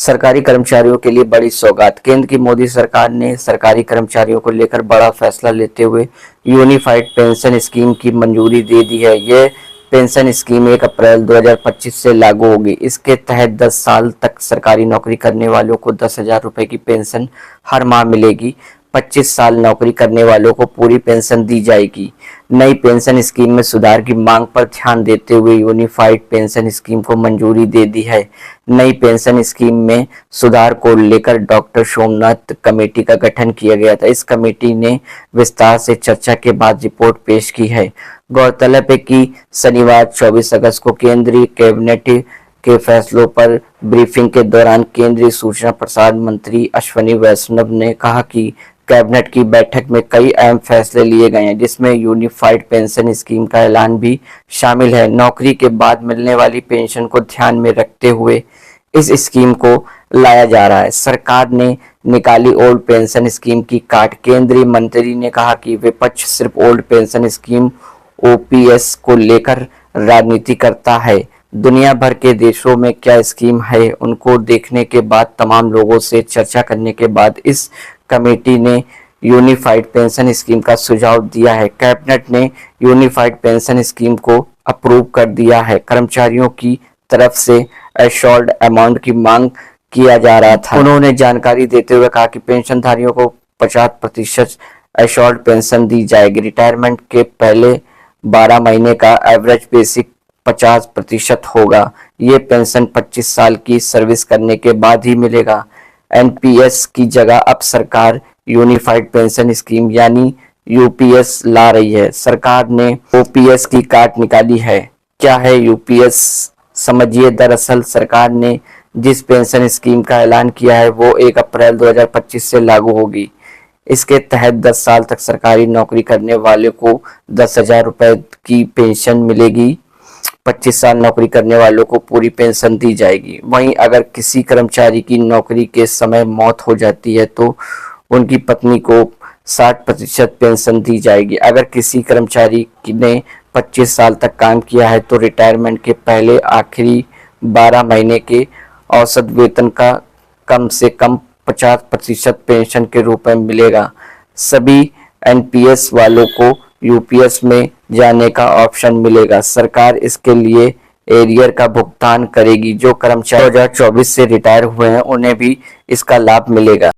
सरकारी कर्मचारियों के लिए बड़ी सौगात। केंद्र की मोदी सरकार ने सरकारी कर्मचारियों को लेकर बड़ा फैसला लेते हुए यूनिफाइड पेंशन स्कीम की मंजूरी दे दी है। यह पेंशन स्कीम 1 अप्रैल 2025 से लागू होगी। इसके तहत 10 साल तक सरकारी नौकरी करने वालों को 10,000 रुपए की पेंशन हर माह मिलेगी। 25 साल नौकरी करने वालों को पूरी पेंशन दी जाएगी। नई पेंशन स्कीम में सुधार की मांग पर ध्यान देते हुए यूनिफाइड पेंशन स्कीम को मंजूरी दे दी है। नई पेंशन स्कीम में सुधार को लेकर डॉक्टर सोमनाथ कमेटी का गठन किया गया था। इस कमेटी ने विस्तार से चर्चा के बाद रिपोर्ट पेश की है। गौरतलब है कि शनिवार 24 अगस्त को केंद्रीय कैबिनेट के फैसलों पर ब्रीफिंग के दौरान केंद्रीय सूचना प्रसारण मंत्री अश्विनी वैष्णव ने कहा कि कैबिनेट की बैठक में कई अहम फैसले लिए गए हैं, जिसमें यूनिफाइड पेंशन स्कीम का ऐलान भी शामिल है। नौकरी के बाद मिलने वाली पेंशन को ध्यान में रखते हुए इस स्कीम को लाया जा रहा है। सरकार ने निकाली ओल्ड पेंशन स्कीम की काट। केंद्रीय मंत्री ने कहा कि विपक्ष सिर्फ ओल्ड पेंशन स्कीम ओपीएस को लेकर राजनीति करता है। दुनिया भर के देशों में क्या स्कीम है, उनको देखने के बाद तमाम लोगों से चर्चा करने के बाद इस कमेटी ने यूनिफाइड पेंशन स्कीम का सुझाव दिया है। कैबिनेट ने यूनिफाइड पेंशन स्कीम को अप्रूव कर दिया है। कर्मचारियों की तरफ से एश्योर्ड अमाउंट की मांग किया जा रहा था। उन्होंने जानकारी देते हुए कहा कि पेंशनधारियों को 50% एश्योर्ड पेंशन दी जाएगी। रिटायरमेंट के पहले 12 महीने का एवरेज बेसिक 50% होगा। ये पेंशन 25 साल की सर्विस करने के बाद ही मिलेगा। एनपीएस की जगह अब सरकार यूनिफाइड पेंशन स्कीम यानी यूपीएस ला रही है। सरकार ने ओपीएस की काट निकाली है। क्या है यूपीएस, समझिए। दरअसल सरकार ने जिस पेंशन स्कीम का ऐलान किया है वो 1 अप्रैल 2025 से लागू होगी। इसके तहत 10 साल तक सरकारी नौकरी करने वाले को 10,000 रुपए की पेंशन मिलेगी। 25 साल नौकरी करने वालों को पूरी पेंशन दी जाएगी। वहीं अगर किसी कर्मचारी की नौकरी के समय मौत हो जाती है तो उनकी पत्नी को 60% पेंशन दी जाएगी। अगर किसी कर्मचारी ने 25 साल तक काम किया है तो रिटायरमेंट के पहले आखिरी 12 महीने के औसत वेतन का कम से कम 50% पेंशन के रूप में मिलेगा। सभी एनपीएस वालों को यूपीएस में जाने का ऑप्शन मिलेगा। सरकार इसके लिए एरियर का भुगतान करेगी। जो कर्मचारी 2024 से रिटायर हुए हैं उन्हें भी इसका लाभ मिलेगा।